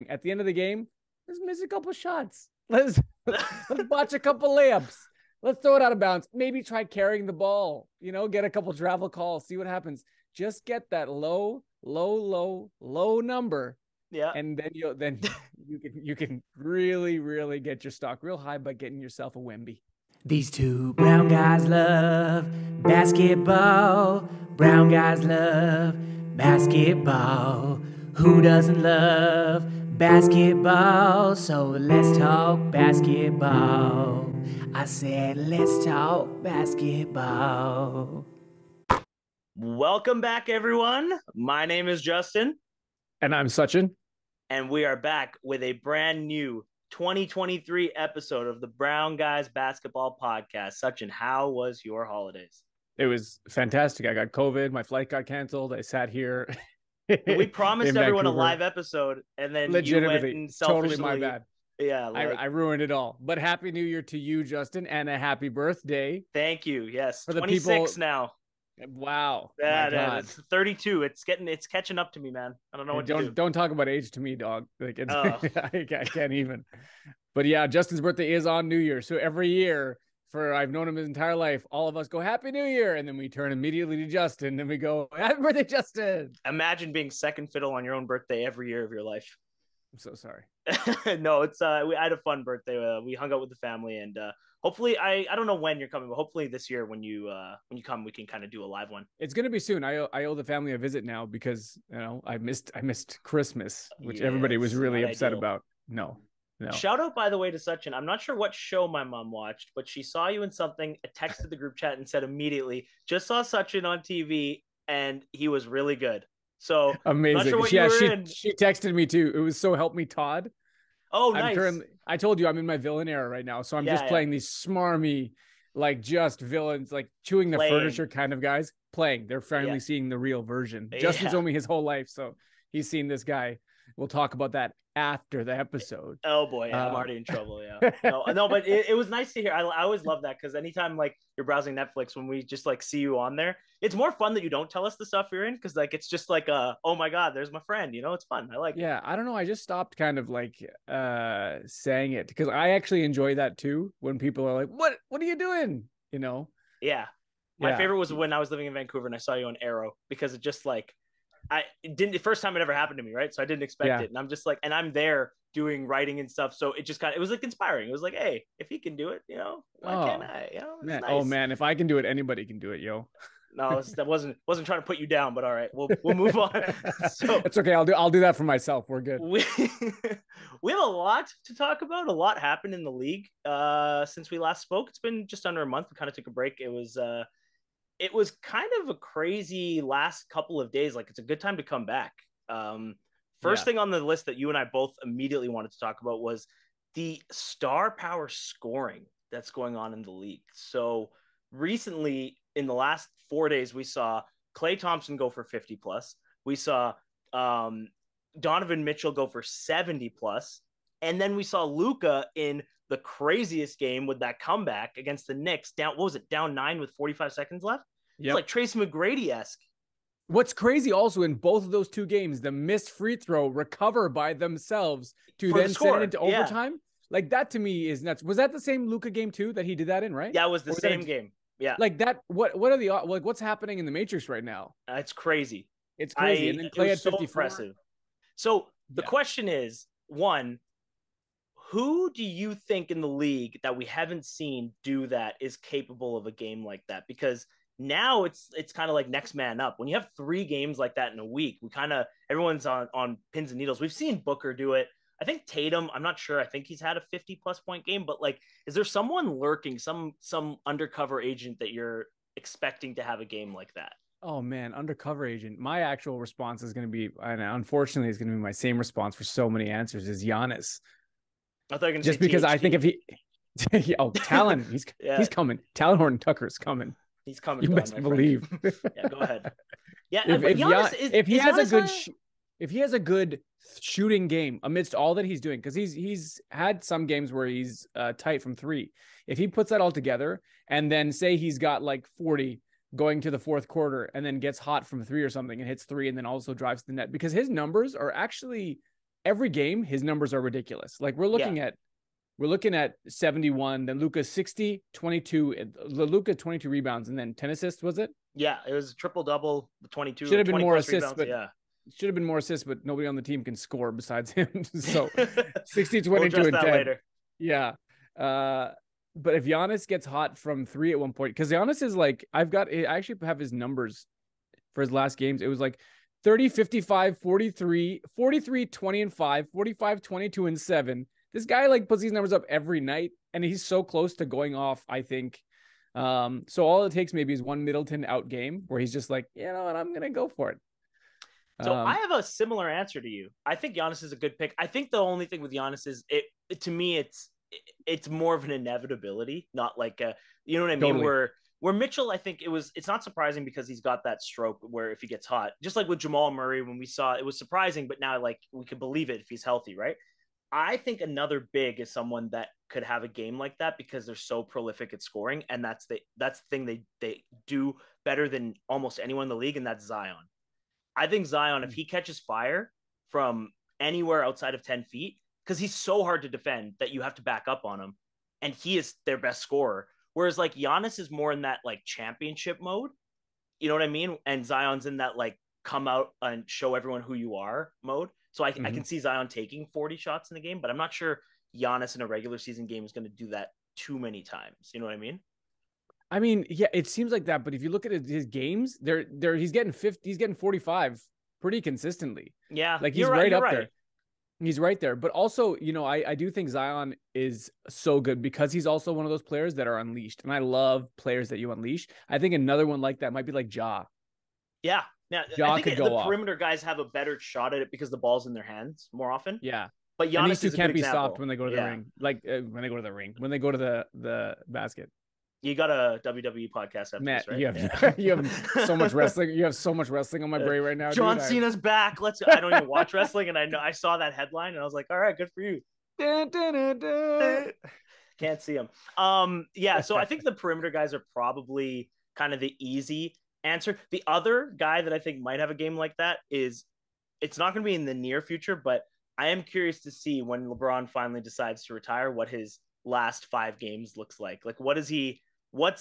At the end of the game, let's miss a couple shots. Let's watch a couple layups. Let's throw it out of bounds. Maybe try carrying the ball. Get a couple travel calls. See what happens. Just get that low number, Yeah. and then you can really really get your stock real high by getting yourself a Wemby. These two brown guys love basketball. Brown guys love basketball. Who doesn't love basketball? So let's talk basketball. I said, let's talk basketball. Welcome back, everyone. My name is Justin. And I'm Sachin. And we are back with a brand new 2023 episode of the Brown Guys Basketball Podcast. Sachin, how was your holidays? It was fantastic. I got COVID. My flight got canceled. I sat here. We promised everyone Vancouver. a live episode, and then Legitimately, you went and selfishly, totally my bad. Yeah, I ruined it all. But Happy New Year to you, Justin, and a happy birthday. Thank you. Yes, for the 26 people now. Wow. Yeah, it's 32. It's catching up to me, man. I don't know what to do. Don't talk about age to me, dog. Like I can't even. But yeah, Justin's birthday is on New Year. So every year I've known him his entire life, all of us go Happy New Year, and then we turn immediately to Justin and we go Happy Birthday, Justin. Imagine being second fiddle on your own birthday every year of your life. I'm so sorry. No, it's I had a fun birthday. We hung out with the family, and hopefully I don't know when you're coming, but hopefully this year when you come, we can kind of do a live one. It's gonna be soon. I owe the family a visit now because I missed Christmas, which everybody was really upset about. No. Shout out, by the way, to Sachin. I'm not sure what show my mom watched, but she saw you in something, texted the group chat and said immediately, just saw Sachin on TV and he was really good. So amazing. Sure she texted me too. It was So Help Me Todd. Oh, nice. I told you I'm in my villain era right now. So I'm just playing these smarmy, like just villains, like chewing the furniture kind of guys playing. They're finally seeing the real version. Justin's known me his whole life. So he's seen this guy. We'll talk about that after the episode. Oh boy, I'm already in trouble. Yeah, no, but it was nice to hear. I always love that because anytime like you're browsing Netflix, when we just like see you on there, it's more fun that you don't tell us the stuff you're in because like it's just like oh my god, there's my friend. It's fun. I like. Yeah, I don't know. I just stopped kind of like saying it because I actually enjoy that too. When people are like, "What are you doing?" Yeah, my favorite was when I was living in Vancouver and I saw you on Arrow because it just like. The first time it ever happened to me, right? So I didn't expect it. And I'm just like, and I'm there doing writing and stuff. So it was like inspiring. It was like, hey, if he can do it, why can't I? Man. Nice. Oh man, if I can do it, anybody can do it, yo. No, that wasn't trying to put you down, but all right, we'll move on. So it's okay. I'll do that for myself. We're good. We have a lot to talk about. A lot happened in the league since we last spoke. It's been just under a month. We kind of took a break. It was kind of a crazy last couple of days. Like it's a good time to come back. First thing on the list that you and I both immediately wanted to talk about was the star power scoring that's going on in the league. So recently in the last 4 days, we saw Klay Thompson go for 50 plus. We saw Donovan Mitchell go for 70 plus. And then we saw Luka in the craziest game with that comeback against the Knicks down. What was it? Down 9 with 45 seconds left. Yep. It's like Tracy McGrady-esque. What's crazy also in both of those two games, the missed free throw recover by themselves to then send it into overtime. Like that to me is nuts. Was that the same Luka game too that he did that in, right? Yeah, it was the same game. Yeah. Like that. What are the like? What's happening in the Matrix right now? It's crazy. It's crazy. And then Klay had 54. Impressive. So the question is, one, who do you think in the league that we haven't seen do that is capable of a game like that? Because now it's kind of like next man up. When you have 3 games like that in a week, everyone's on pins and needles. We've seen Booker do it. I think Tatum, I'm not sure. I think he's had a 50+ point game, but like, is there someone lurking, some undercover agent that you're expecting to have a game like that? Oh man, undercover agent. My actual response is going to be, and unfortunately, it's going to be my same response for so many answers, is Giannis. I thought you were going to just because THT. I think if he, Talon, he's coming. Talon Horton Tucker's coming. He's coming. You best believe. Yeah, go ahead. Yeah, if he has a good shooting game amidst all that he's doing, because he's had some games where he's tight from 3. If he puts that all together and then say he's got like 40 going to the fourth quarter and then gets hot from 3 or something and hits 3 and then also drives the net, because his numbers are actually every game, his numbers are ridiculous. Like we're looking at 71, then Luka 60, 22, Luka 22 rebounds, and then 10 assists, was it? Yeah, it was a triple-double, 22. Should have been more assists, rebounds, but should have been more assists, but nobody on the team can score besides him. So 60, 22, and 10. Later. Yeah. But if Giannis gets hot from 3 at one point, because Giannis is like, I actually have his numbers for his last games. It was like 30, 55, 43, 43, 20 and 5, 45, 22 and 7. This guy like puts these numbers up every night, and he's so close to going off, I think. So all it takes maybe is one Middleton out game where he's just like, you know what, I'm going to go for it. So I have a similar answer to you. I think Giannis is a good pick. I think the only thing with Giannis is to me, it's more of an inevitability, not like you know what I mean? Totally. Where Mitchell, I think it's not surprising because he's got that stroke where if he gets hot, just like with Jamal Murray, when we saw it was surprising, but now like we could believe it if he's healthy, right? I think another big is someone that could have a game like that because they're so prolific at scoring, and that's the thing they do better than almost anyone in the league, and that's Zion. I think Zion, if he catches fire from anywhere outside of 10 feet, because he's so hard to defend that you have to back up on him, and he is their best scorer. Whereas like Giannis is more in that like championship mode, you know what I mean? And Zion's in that like come out and show everyone who you are mode. So I can see Zion taking 40 shots in the game, but I'm not sure Giannis in a regular season game is going to do that too many times. You know what I mean? I mean, yeah, it seems like that, but if you look at his games, he's getting 50, he's getting 45 pretty consistently. Yeah, like he's right up there. He's right there. But also, you know, I do think Zion is so good because he's also one of those players that are unleashed. And I love players that you unleash. I think another one like that might be like Ja. Yeah. Now, Ja I think could go perimeter guys have a better shot at it because the ball's in their hands more often. Yeah. But Giannis and these two can't be example. stopped when they go to the ring. Like when they go to the ring, when they go to the basket. You got a WWE podcast after Matt, this, right? You have so much wrestling. You have so much wrestling on my brain right now. John Cena's back. I don't even watch wrestling, and I saw that headline, and I was like, all right, good for you. Can't see him. Yeah. So I think the perimeter guys are probably kind of the easy answer. The other guy that I think might have a game like that is, it's not going to be in the near future, but I am curious to see when LeBron finally decides to retire, what his last 5 games looks like. Like, what's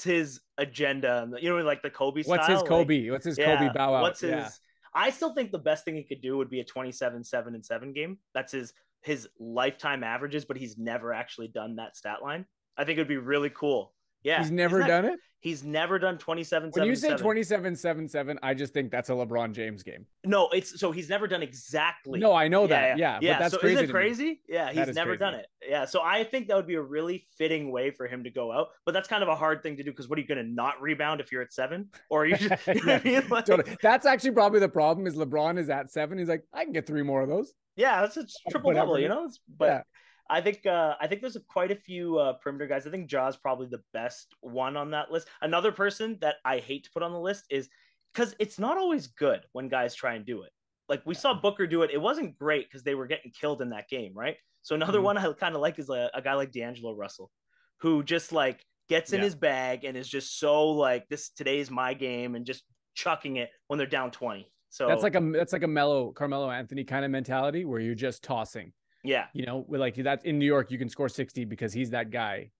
his agenda? You know, like the Kobe style. What's his Kobe? What's his Kobe bow out? What's his? I still think the best thing he could do would be a 27-7-7 game. That's his lifetime averages, but he's never actually done that stat line. I think it'd be really cool. Yeah, he's never done it. He's never done 27-7-7. When you say 27-7-7, I just think that's a LeBron James game. No, so he's never done exactly. No, I know that. Yeah. But that's so crazy. Isn't it crazy? Yeah, he's never done it. Yeah, so I think that would be a really fitting way for him to go out. But that's kind of a hard thing to do because what are you going to not rebound if you're at 7? Or are you just, you know what I mean? Like, totally. That's actually probably the problem is LeBron is at 7. He's like, I can get 3 more of those. Yeah, that's a triple double, you know? But I think there's quite a few perimeter guys. I think Ja's probably the best one on that list. Another person that I hate to put on the list is because it's not always good when guys try and do it. Like we saw Booker do it. It wasn't great because they were getting killed in that game, right? So another one I kind of like is a guy like D'Angelo Russell, who just like gets in his bag and is just so like, today's my game, and just chucking it when they're down 20. So that's like a Carmelo Anthony kind of mentality where you're just tossing. Yeah. You know, like that in New York, you can score 60 because he's that guy.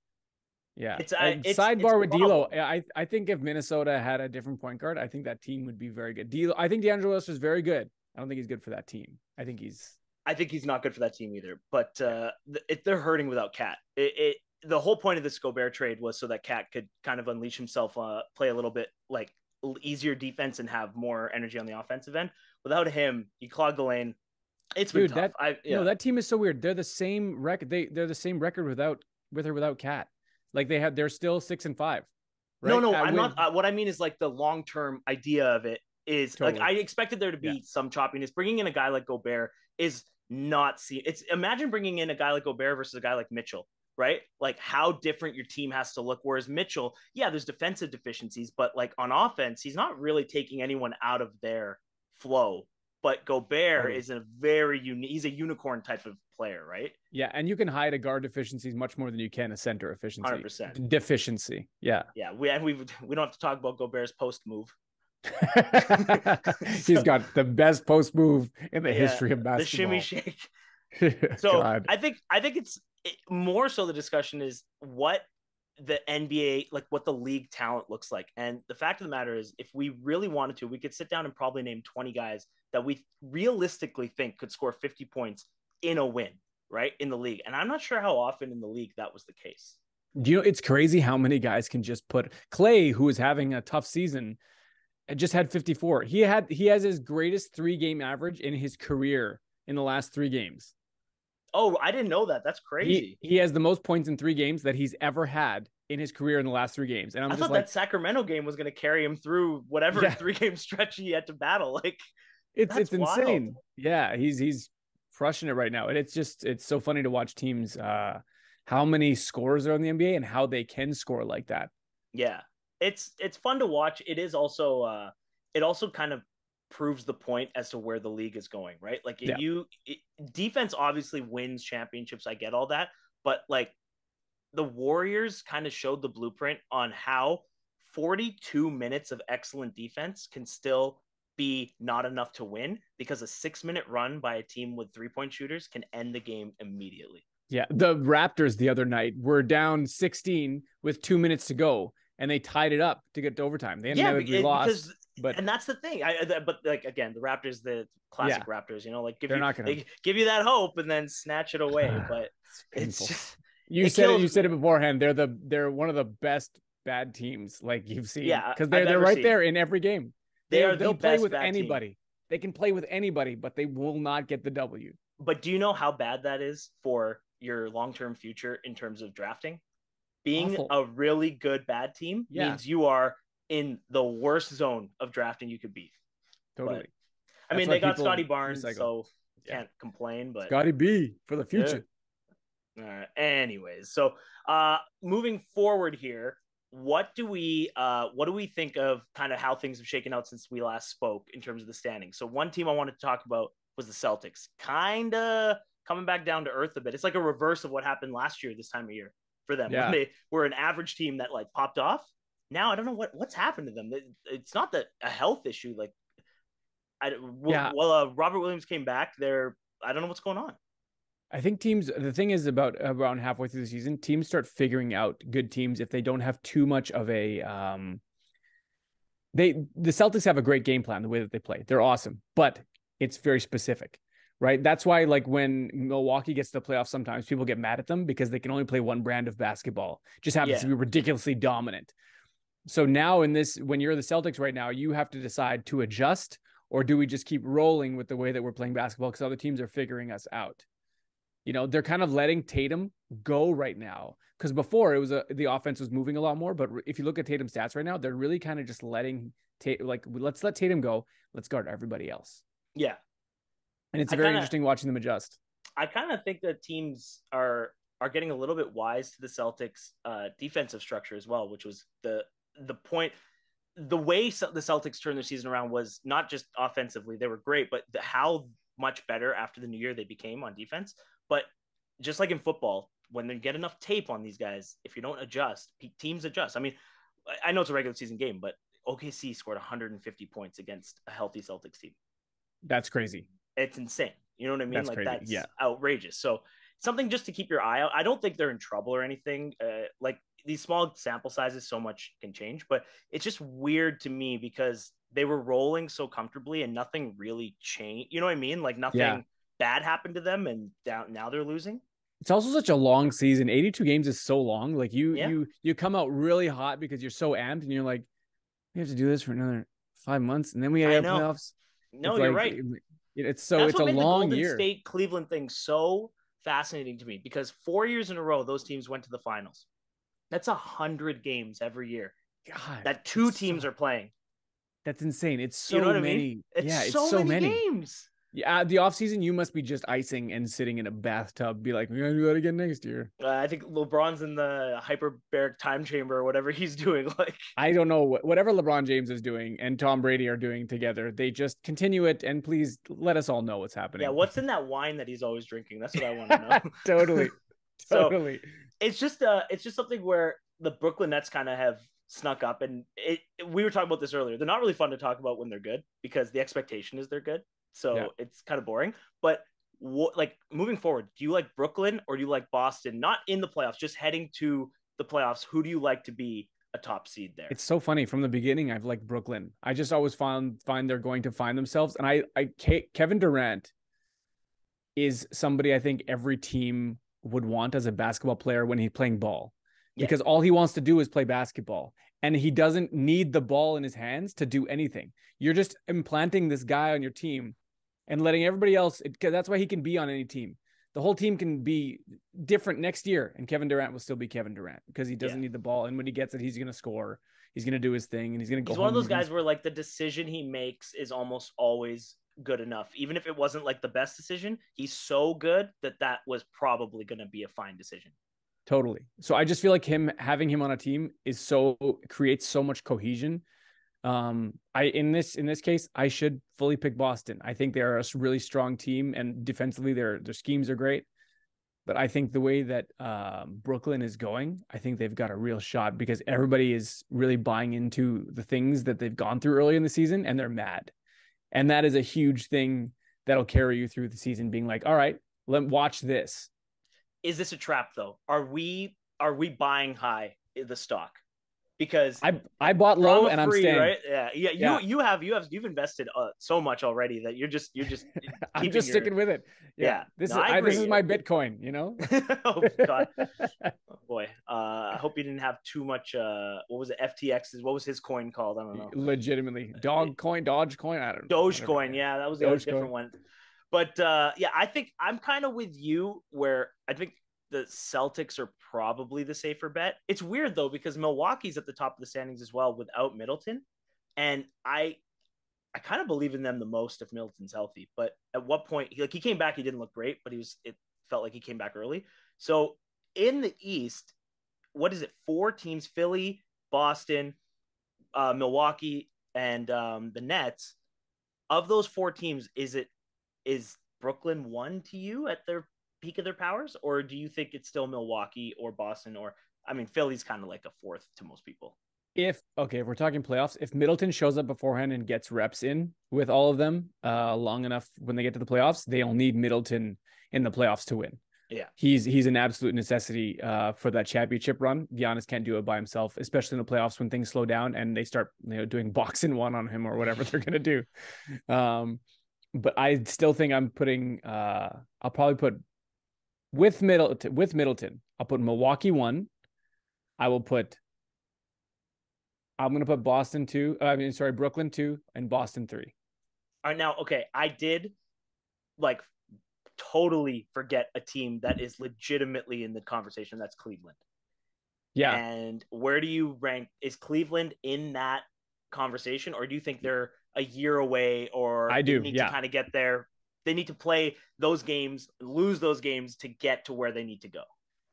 Yeah. Sidebar with D'Lo, I think if Minnesota had a different point guard, I think that team would be very good. I think D'Angelo Russell is very good. I don't think he's good for that team. I think he's not good for that team either. But they're hurting without Cat. The whole point of this Gobert trade was so that Cat could kind of unleash himself, play a little bit like easier defense and have more energy on the offensive end. Without him, you clog the lane. It's been tough. That team is so weird. They're the same record. They're the same record without Cat. Like they're still 6-5. Right? No, I'm not. What I mean is like the long-term idea of it is totally. Like I expected there to be some choppiness. Bringing in a guy like Gobert is not imagine bringing in a guy like Gobert versus a guy like Mitchell, right? Like how different your team has to look. Whereas Mitchell, there's defensive deficiencies, but like on offense, he's not really taking anyone out of their flow. But Gobert is he's a unicorn type of player, right? Yeah, and you can hide a guard deficiencies much more than you can a center efficiency. 100%. Deficiency, yeah. Yeah, we don't have to talk about Gobert's post move. He's got the best post move in the history of basketball. The shimmy shake. So God. I think it's more so the discussion is what the NBA, like what the league talent looks like. And the fact of the matter is, if we really wanted to, we could sit down and probably name 20 guys that we realistically think could score 50 points in a win, right? In the league. And I'm not sure how often in the league that was the case. Do you know, it's crazy how many guys can just put Klay, who is having a tough season, just had 54. He has his greatest 3-game average in his career in the last 3 games. Oh, I didn't know that. That's crazy. He has the most points in 3 games that he's ever had in his career in the last 3 games. And I thought that Sacramento game was going to carry him through whatever 3-game stretch he had to battle. Like, it's insane. Yeah, he's crushing it right now. And it's so funny to watch teams how many scores are in the NBA and how they can score like that. Yeah. It's fun to watch. It is also it also kind of proves the point as to where the league is going, right? Like defense obviously wins championships. I get all that, but like the Warriors kind of showed the blueprint on how 42 minutes of excellent defense can still be not enough to win, because a 6-minute run by a team with 3-point shooters can end the game immediately. Yeah. The Raptors the other night were down 16 with 2 minutes to go, and they tied it up to get to overtime. They inevitably lost. And that's the thing. But like, again, the Raptors, the classic Raptors, like they give you that hope and then snatch it away. But it's just, you said it beforehand. They're one of the best bad teams like you've seen. Yeah, because they're right there in every game. They'll play with anybody. Team. They can play with anybody, but they will not get the W. But do you know how bad that is for your long-term future in terms of drafting? Being awful. A really good bad team means you are in the worst zone of drafting you could be. Totally. But, I mean, they got Scotty Barnes, so can't complain. But Scotty B for the future. Anyways, so moving forward here, what do we think of kind of how things have shaken out since we last spoke in terms of the standings? So one team I wanted to talk about was the Celtics, kind of coming back down to earth a bit. It's like a reverse of what happened last year this time of year for them. When they were an average team that like popped off. Now I don't know what's happened to them. It's not that a health issue. Like, Robert Williams came back there. I don't know what's going on. I think the thing is about around halfway through the season, teams start figuring out good teams if they don't have too much of a the Celtics have a great game plan, the way that they play. They're awesome, but it's very specific, right? That's why like when Milwaukee gets to the playoffs, sometimes people get mad at them because they can only play one brand of basketball. Just happens to be ridiculously dominant. So now when you're the Celtics right now, you have to decide to adjust, or do we just keep rolling with the way that we're playing basketball because other teams are figuring us out? They're kind of letting Tatum go right now, because before it was the offense was moving a lot more. But if you look at Tatum's stats right now, they're really kind of just letting let's let Tatum go. Let's guard everybody else. Yeah. And it's very interesting watching them adjust. I kind of think that teams are getting a little bit wise to the Celtics defensive structure as well, which was the point. The way the Celtics turned their season around was not just offensively, they were great, but how much better after the new year they became on defense. But just like in football, when they get enough tape on these guys, if you don't adjust, teams adjust. I mean, I know it's a regular season game, but OKC scored 150 points against a healthy Celtics team. That's crazy. It's insane. You know what I mean? That's like crazy. That's outrageous. So something just to keep your eye out. I don't think they're in trouble or anything. Like these small sample sizes, so much can change, but it's just weird to me because they were rolling so comfortably and nothing really changed. You know what I mean? Like nothing bad happened to them, and now they're losing. It's also such a long season. 82 games is so long. Like you come out really hot because you're so amped, and you're like, we have to do this for another 5 months, and then we have playoffs. No, you're right. It's a long year. The Golden State Cleveland thing so fascinating to me, because 4 years in a row those teams went to the finals. That's 100 games every year. God, that two teams are playing. That's insane. It's so many. I mean? It's so many games. Yeah, the offseason, you must be just icing and sitting in a bathtub. Be like, we're going to do that again next year. I think LeBron's in the hyperbaric time chamber or whatever he's doing. Like, I don't know. Whatever LeBron James is doing and Tom Brady are doing together, they just continue it. And please let us all know what's happening. Yeah, what's in that wine that he's always drinking? That's what I want to know. Totally. So, it's just something where the Brooklyn Nets kind of have snuck up. And we were talking about this earlier. They're not really fun to talk about when they're good because the expectation is they're good. So it's kind of boring. But like moving forward, do you like Brooklyn or do you like Boston? Not in the playoffs, just heading to the playoffs. Who do you like to be a top seed there? It's so funny. From the beginning, I've liked Brooklyn. I just always find they're going to find themselves. And Kevin Durant is somebody I think every team would want as a basketball player when he's playing ball, because all he wants to do is play basketball, and he doesn't need the ball in his hands to do anything. You're just implanting this guy on your team and letting everybody else, because that's why he can be on any team. The whole team can be different next year, and Kevin Durant will still be Kevin Durant because he doesn't need the ball. And when he gets it, he's going to score. He's going to do his thing, and he's going to go. He's one of those guys where like the decision he makes is almost always good enough. Even if it wasn't like the best decision, he's so good that was probably going to be a fine decision. Totally. So I just feel like having him on a team creates so much cohesion. In this case, I should fully pick Boston. I think they're a really strong team, and defensively their schemes are great. But I think the way that Brooklyn is going, I think they've got a real shot because everybody is really buying into the things that they've gone through early in the season, and they're mad. And that is a huge thing that'll carry you through the season, being like, all right, watch this. Is this a trap though? Are we buying high in the stock? Because I bought low and I'm staying. Right? Yeah. You've invested so much already that you're just I'm just sticking with it. Yeah. This is my Bitcoin, you know? Oh God. Oh, boy. I hope you didn't have too much what was it? FTX's, what was his coin called? I don't know. Legitimately. Dogecoin, I don't know. Dogecoin, yeah, that was a different one. But I think I'm kind of with you where I think the Celtics are probably the safer bet. It's weird though, because Milwaukee's at the top of the standings as well without Middleton. And I kind of believe in them the most if Middleton's healthy. But at what point, he came back, he didn't look great, but it felt like he came back early. So in the East, what is it? 4 teams, Philly, Boston, Milwaukee, and the Nets. Of those 4 teams, is Brooklyn one to you at their peak of their powers, or do you think it's still Milwaukee or Boston, or I mean Philly's kind of like a 4th to most people? If we're talking playoffs, if Middleton shows up beforehand and gets reps in with all of them long enough when they get to the playoffs, they'll need Middleton in the playoffs to win. Yeah, he's an absolute necessity for that championship run. Giannis can't do it by himself, especially in the playoffs when things slow down and they start doing boxing one on him or whatever they're gonna do. But I still think I'm putting I'll probably put with Middleton. I'll put Milwaukee 1. I'm going to put Boston 2. Brooklyn 2 and Boston 3. All right, now, okay, I did totally forget a team that is legitimately in the conversation. That's Cleveland. Yeah. And where do you rank? Is Cleveland in that conversation, or do you think they're a year away, or I do need to kind of get there? They need to play those games, lose those games to get to where they need to go.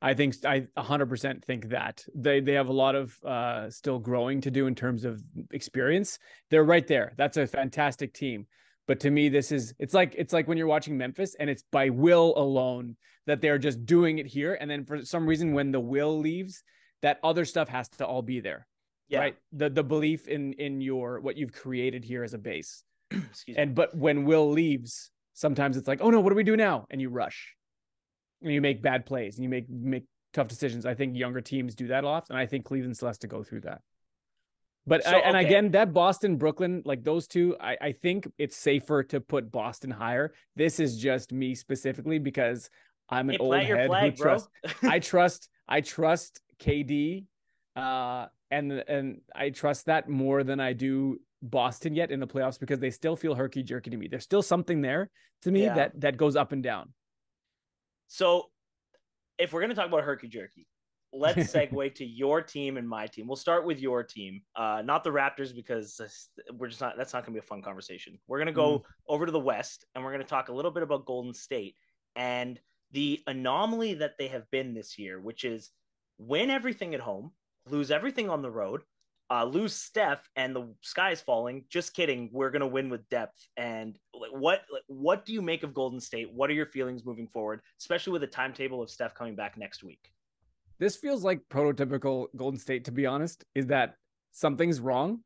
I 100% think that they have a lot of still growing to do in terms of experience. They're right there. That's a fantastic team. But to me, it's like when you're watching Memphis and it's by will alone that they're just doing it here. And then for some reason, when the will leaves, that other stuff has to all be there. Yeah. Right. The belief in what you've created here as a base. But when will leaves, sometimes it's like, oh no, what do we do now? And you rush and you make bad plays and you make tough decisions. I think younger teams do that a lot. And I think Cleveland still has to go through that. But again, that Boston, Brooklyn, like those two, I think it's safer to put Boston higher. This is just me specifically because I'm an old head who trusts. I trust KD, and I trust that more than I do Boston yet in the playoffs because they still feel herky-jerky to me. There's still something there to me that goes up and down. So if we're going to talk about herky-jerky, let's segue to your team and my team. We'll start with your team, not the Raptors, because that's not going to be a fun conversation. We're going to go over to the West, and we're going to talk a little bit about Golden State and the anomaly that they have been this year, which is win everything at home, lose everything on the road, lose Steph, and the sky is falling. Just kidding. We're going to win with depth. And what do you make of Golden State? What are your feelings moving forward, especially with the timetable of Steph coming back next week? This feels like prototypical Golden State, to be honest, is that something's wrong,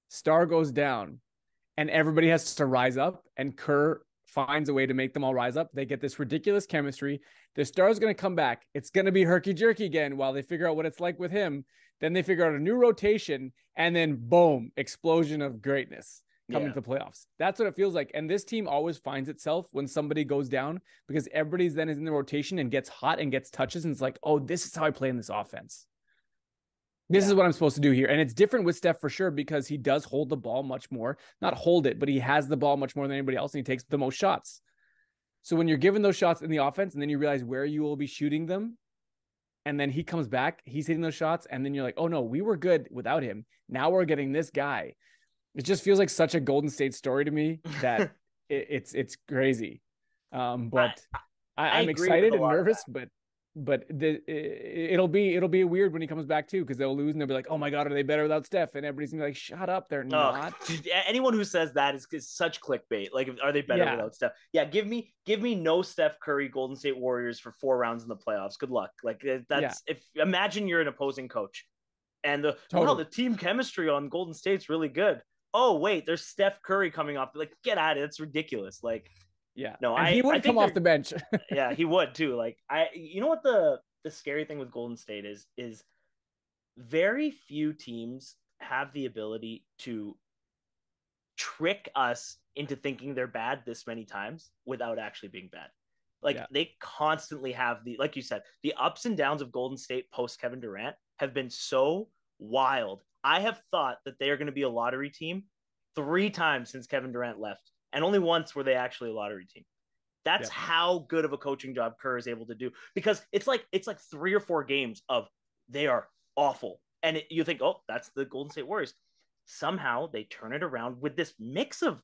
star goes down, and everybody has to rise up, and Kerr finds a way to make them all rise up. They get this ridiculous chemistry. The star's going to come back. It's going to be herky-jerky again while they figure out what it's like with him. Then they figure out a new rotation, and then boom, explosion of greatness coming to the playoffs. That's what it feels like. And this team always finds itself when somebody goes down, because everybody's then is in the rotation and gets hot and gets touches. And it's like, oh, this is how I play in this offense. This is what I'm supposed to do here. And it's different with Steph for sure, because he does hold the ball much more, not hold it, but he has the ball much more than anybody else. And he takes the most shots. So when you're given those shots in the offense, and then you realize where you will be shooting them, and then he comes back, he's hitting those shots. And then you're like, oh no, we were good without him. Now we're getting this guy. It just feels like such a Golden State story to me that it's crazy. But I'm excited and nervous, but it'll be weird when he comes back too, because they'll lose and they'll be like, oh my God, are they better without Steph? And everybody's gonna be like, shut up, they're not. Anyone who says that is such clickbait. Like, are they better without Steph? Yeah, give me no Steph Curry Golden State Warriors for 4 rounds in the playoffs. Good luck. Like, that's if imagine you're an opposing coach and the team chemistry on Golden State's really good. Oh wait, there's Steph Curry coming off. Like, get at it. It's ridiculous. Like, no, he would come off the bench. Yeah, he would too. Like, you know what the scary thing with Golden State is very few teams have the ability to trick us into thinking they're bad this many times without actually being bad. Like, they constantly have like you said, the ups and downs of Golden State post Kevin Durant have been so wild. I have thought that they are going to be a lottery team 3 times since Kevin Durant left. And only once were they actually a lottery team. That's how good of a coaching job Kerr is able to do, because it's like 3 or 4 games of they are awful. And you think, oh, that's the Golden State Warriors. Somehow they turn it around with this mix of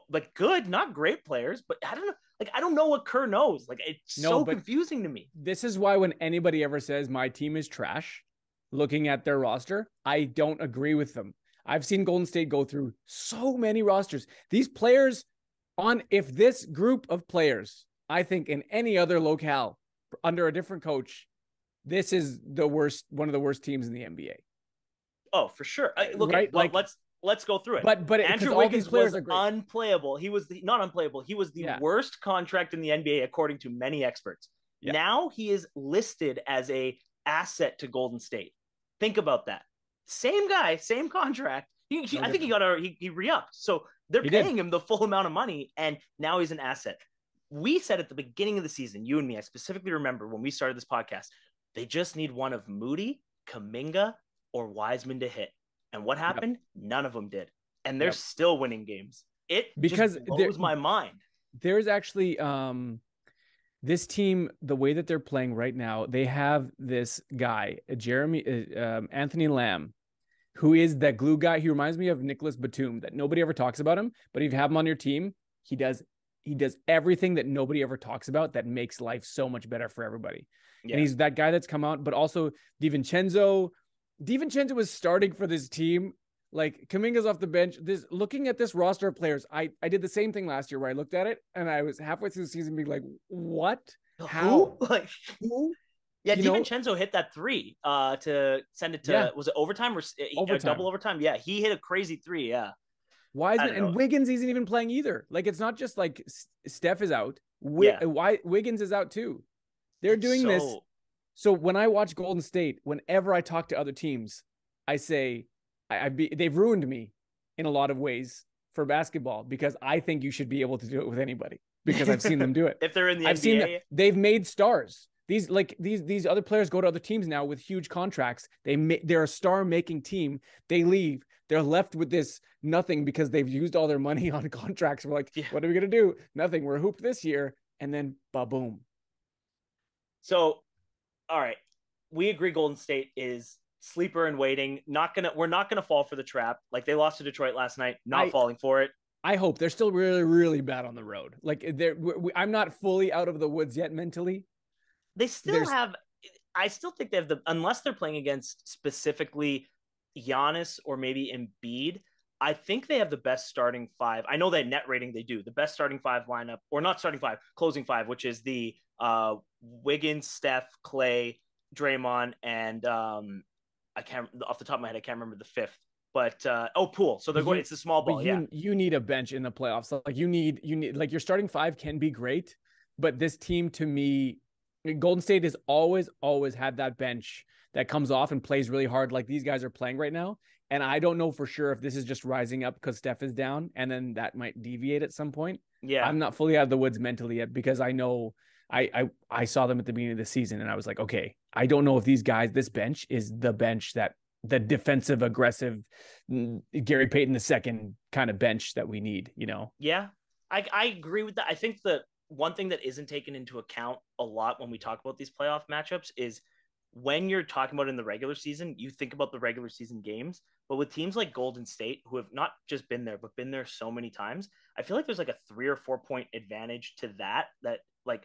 like good, not great players, but I don't know. Like, I don't know what Kerr knows. Like, it's so confusing to me. This is why when anybody ever says my team is trash, looking at their roster, I don't agree with them. I've seen Golden State go through so many rosters. These players if this group of players, I think in any other locale under a different coach, this is one of the worst teams in the NBA. Oh, for sure. Let's go through it. But Andrew Wiggins was unplayable. He was not unplayable. He was the worst contract in the NBA according to many experts. Yeah. Now he is listed as a asset to Golden State. Think about that. Same guy, same contract. I think he re-upped. So they're paying him the full amount of money, and now he's an asset. We said at the beginning of the season, you and me, I specifically remember when we started this podcast, they just need one of Moody, Kuminga, or Wiseman to hit. And what happened? None of them did. And they're still winning games. Because just blows my mind. There's actually this team, the way that they're playing right now, they have this guy, Anthony Lamb, who is that glue guy. He reminds me of Nicholas Batum, that nobody ever talks about him, but if you have him on your team, he does everything that nobody ever talks about that makes life so much better for everybody. Yeah. And he's that guy that's come out, but also DiVincenzo was starting for this team. Like, Kuminga's off the bench. Looking at this roster of players, I did the same thing last year where I looked at it and I was halfway through the season being like, what? How? Who? Yeah, DiVincenzo hit that 3 to send it to, was it overtime or double overtime? Yeah, he hit a crazy 3, yeah. Wiseman and Wiggins isn't even playing either. Like, it's not just like Steph is out. Wiggins is out too. They're doing this. So when I watch Golden State, whenever I talk to other teams, I say, they've ruined me in a lot of ways for basketball, because I think you should be able to do it with anybody, because I've seen them do it. If they're in the I've NBA. seen that they've made stars. These other players go to other teams now with huge contracts. They're a star-making team. They leave. They're left with this nothing because they've used all their money on contracts. We're like, what are we gonna do? Nothing. We're hooped this year, and then boom. So, all right, we agree. Golden State is sleeper in waiting. We're not gonna fall for the trap. Like, they lost to Detroit last night. Falling for it. I hope. They're still really, really bad on the road. Like, I'm not fully out of the woods yet mentally. They still have, I still think they have unless they're playing against specifically Giannis or maybe Embiid, I think they have the best starting 5. I know that net rating they do. The best starting 5 lineup, or not starting 5, closing 5, which is the Wiggins, Steph, Klay, Draymond, and I can't, off the top of my head, I can't remember the 5th. But pool. So they're going. It's a small ball. You need a bench in the playoffs. Like you need like your starting five can be great, but this team to me, Golden State has always had that bench that comes off and plays really hard, like these guys are playing right now. And I don't know for sure if this is just rising up because Steph is down, and then that might deviate at some point. Yeah, I'm not fully out of the woods mentally yet because I know I saw them at the beginning of the season, and I was like, okay, I don't know if these guys, this bench is the bench that the defensive, aggressive Gary Payton II kind of bench that we need, you know? Yeah, I agree with that. I think the one thing that isn't taken into account a lot when we talk about these playoff matchups is when you're talking about in the regular season, you think about the regular season games, but with teams like Golden State, who have not just been there, but been there so many times, I feel like there's like a 3 or 4 point advantage to that like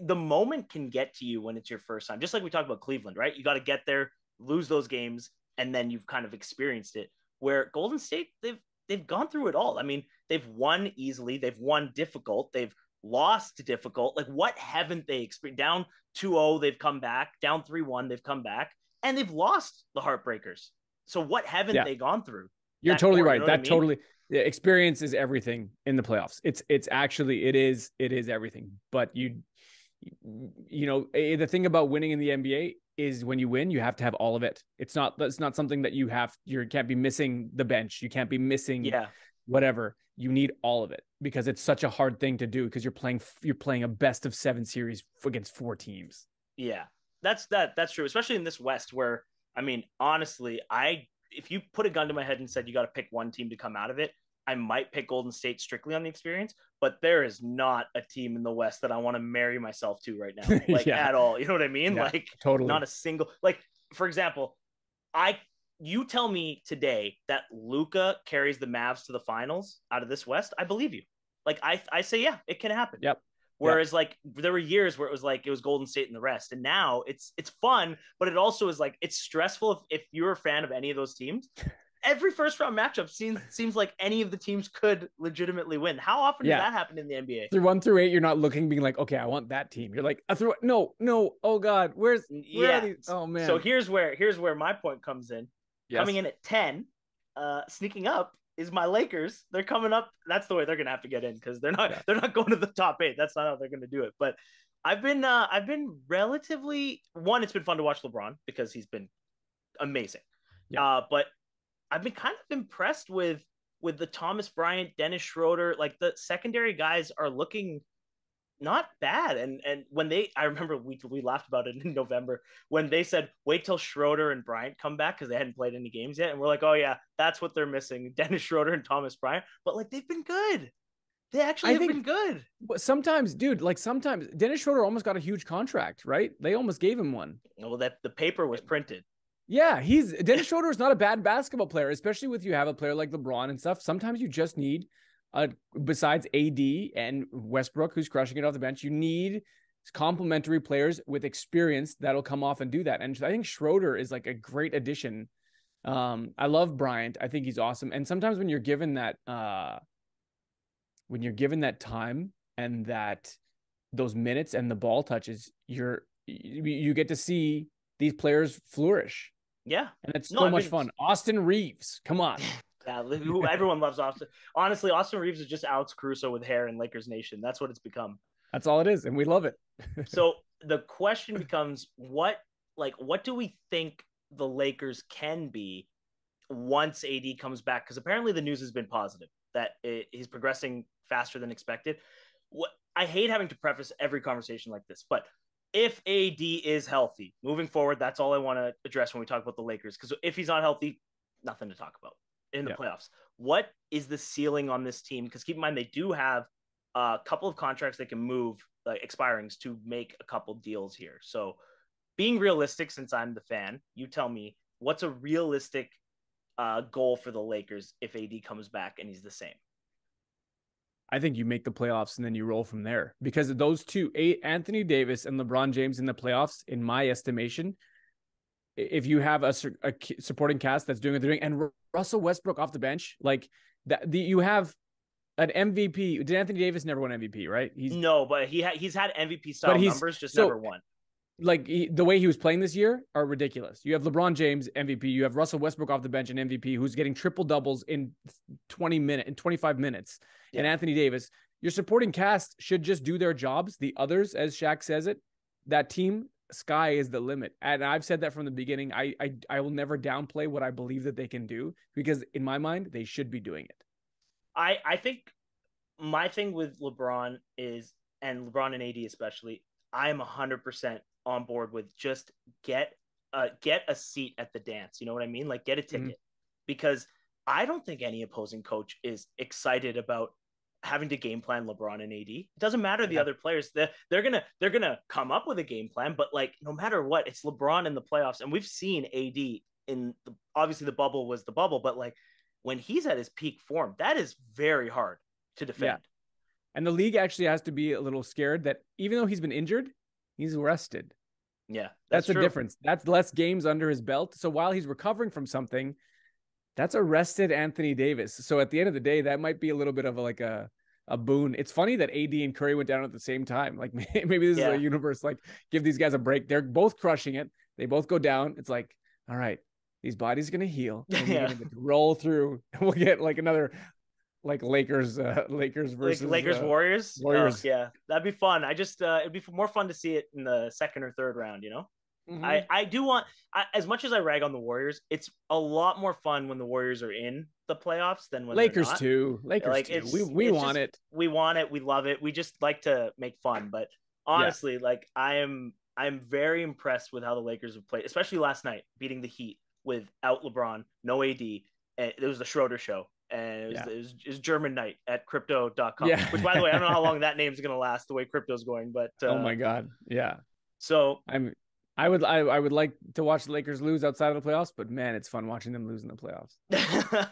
the moment can get to you when it's your first time. Just like we talked about Cleveland, right? You got to get there, lose those games, and then you've kind of experienced it. Where Golden State, they've gone through it all. I mean, they've won easily, they've won difficult, they've lost to difficult. Like, what haven't they experienced? Down 2-0, they've come back. Down 3-1, they've come back, and they've lost the heartbreakers. So what haven't they gone through? You're totally right. You know that totally, the experience is everything in the playoffs. It's actually it is everything. But you know, the thing about winning in the NBA is when you win, you have to have all of it. It's not something that you can't be missing the bench. You can't be missing whatever. You need all of it because it's such a hard thing to do because you're playing a best of 7 series against 4 teams. Yeah, that's true. Especially in this West where, I mean, honestly, if you put a gun to my head and said you got to pick one team to come out of it, I might pick Golden State strictly on the experience, but there is not a team in the West that I want to marry myself to right now, like at all. You know what I mean? Like totally. Not a single, like, for example, you tell me today that Luka carries the Mavs to the finals out of this West, I believe you. Like I say, yeah, it can happen. Yep. Whereas like there were years where it was Golden State and the rest, and now it's fun, but it also is like it's stressful if you're a fan of any of those teams. Every first round matchup seems like any of the teams could legitimately win. How often does that happen in the NBA? Through 1 through 8, you're not looking, being like, okay, I want that team. You're like, no, oh God, where are these? Oh man. So here's where my point comes in. Yes. Coming in at 10, sneaking up is my Lakers. They're coming up. That's the way they're gonna have to get in because they're not going to the top 8. That's not how they're gonna do it. But I've been relatively it's been fun to watch LeBron because he's been amazing. Yeah. But I've been kind of impressed with the Thomas Bryant, Dennis Schroeder. Like the secondary guys are looking not bad. And when I remember we laughed about it in November when they said, wait till Schroeder and Bryant come back because they hadn't played any games yet. And we're like, oh yeah, that's what they're missing. Dennis Schroeder and Thomas Bryant. But like, they've been good. They actually have been good. But sometimes Dennis Schroeder almost got a huge contract, right? They almost gave him one. Well, the paper was printed. Yeah, Dennis Schroeder is not a bad basketball player, especially with you have a player like LeBron and stuff. Sometimes you just need, besides AD and Westbrook, who's crushing it off the bench, you need complementary players with experience that'll come off and do that. And I think Schroeder is like a great addition. I love Bryant. I think he's awesome. And sometimes when you're given that time and those minutes and the ball touches, you get to see these players flourish. Yeah. And it's so much fun. Austin Reeves. Come on. Yeah, everyone loves Austin. Honestly, Austin Reeves is just Alex Caruso with hair in Lakers Nation. That's what it's become. That's all it is, and we love it. So the question becomes, what do we think the Lakers can be once AD comes back? Because apparently the news has been positive that he's progressing faster than expected. I hate having to preface every conversation like this, but if AD is healthy moving forward, that's all I want to address when we talk about the Lakers. Because if he's not healthy, nothing to talk about in the playoffs. What is the ceiling on this team? Because keep in mind, they do have a couple of contracts they can move, like expirings, to make a couple deals here. So being realistic, since I'm the fan, you tell me what's a realistic goal for the Lakers if AD comes back and he's the same. I think you make the playoffs and then you roll from there because of those two, Anthony Davis and LeBron James in the playoffs, in my estimation, if you have a supporting cast that's doing what they're doing, and Russell Westbrook off the bench, like that, you have an MVP. Did Anthony Davis never won MVP, right? No, but he's had MVP style numbers, just never won. the way he was playing this year are ridiculous. You have LeBron James MVP, you have Russell Westbrook off the bench and MVP, who's getting triple doubles in 25 minutes, and Anthony Davis. Your supporting cast should just do their jobs. The others, as Shaq says it, that team, sky is the limit. And I've said that from the beginning. I will never downplay what I believe that they can do, because in my mind, they should be doing it. I think my thing with LeBron is, and LeBron and AD especially, I am 100% on board with just get a seat at the dance. You know what I mean? Like, get a ticket, because I don't think any opposing coach is excited about having to game plan LeBron and AD. It doesn't matter the other players. They're gonna come up with a game plan, but like, no matter what, it's LeBron in the playoffs, and we've seen AD obviously the bubble was the bubble, but like when he's at his peak form, that is very hard to defend. Yeah. And the league actually has to be a little scared that even though he's been injured, he's rested. Yeah, that's the difference. That's less games under his belt. So while he's recovering from something, that's a rested Anthony Davis. So at the end of the day, that might be a little bit of a boon. It's funny that AD and Curry went down at the same time. Like, maybe this is a universe. Like, give these guys a break. They're both crushing it. They both go down. It's like, all right, these bodies are going to heal. And we're going to roll through. And we'll get like another like Lakers versus Lakers Warriors. Oh, yeah, that'd be fun. I just it'd be more fun to see it in the second or third round. You know, I do want, as much as I rag on the Warriors, it's a lot more fun when the Warriors are in the playoffs than when Lakers too. We want it. We want it. We love it. We just like to make fun. But honestly, like I'm very impressed with how the Lakers have played, especially last night, beating the Heat without LeBron, no AD. And it was the Schroeder show. And it was German night at crypto.com, which, by the way, I don't know how long that name's going to last, the way crypto's going, but oh my God. Yeah. So I would like to watch the Lakers lose outside of the playoffs, but man, it's fun watching them lose in the playoffs.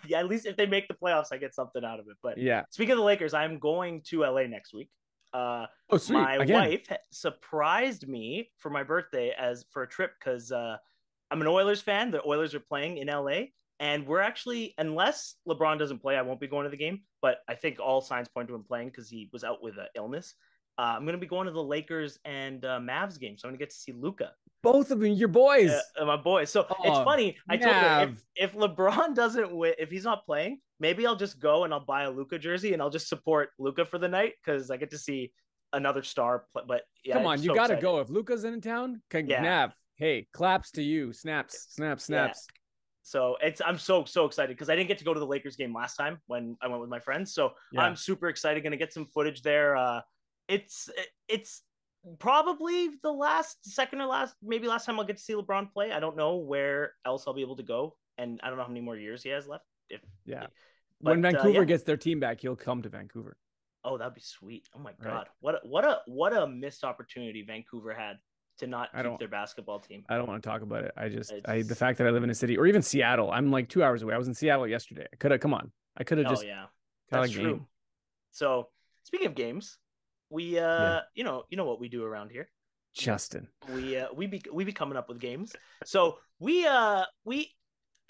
Yeah. At least if they make the playoffs, I get something out of it. But yeah, speaking of the Lakers, I'm going to LA next week. Sweet. My wife surprised me for my birthday for a trip, because I'm an Oilers fan. The Oilers are playing in LA. And we're actually, unless LeBron doesn't play, I won't be going to the game. But I think all signs point to him playing, because he was out with an illness. I'm going to be going to the Lakers and Mavs game. So I'm going to get to see Luka. Both of them, your boys. My boys. So it's funny. I told her, if LeBron doesn't win, if he's not playing, maybe I'll just go and I'll buy a Luka jersey and I'll just support Luka for the night, because I get to see another star play. But yeah, come on, you got to go. If Luka's in town, Nav, hey, claps to you. Snaps. Yeah. So I'm so excited, because I didn't get to go to the Lakers game last time when I went with my friends. So I'm super excited. Going to get some footage there. It's probably the second or last time I'll get to see LeBron play. I don't know where else I'll be able to go, and I don't know how many more years he has left. When Vancouver gets their team back, he'll come to Vancouver. Oh, that'd be sweet. Oh my God, what a missed opportunity Vancouver had to not keep their basketball team. I don't want to talk about it. The fact that I live in a city, or even Seattle, I'm like 2 hours away. I was in Seattle yesterday. I could have just. Oh yeah, that's true. So speaking of games, we you know what we do around here, Justin. We be coming up with games. So we had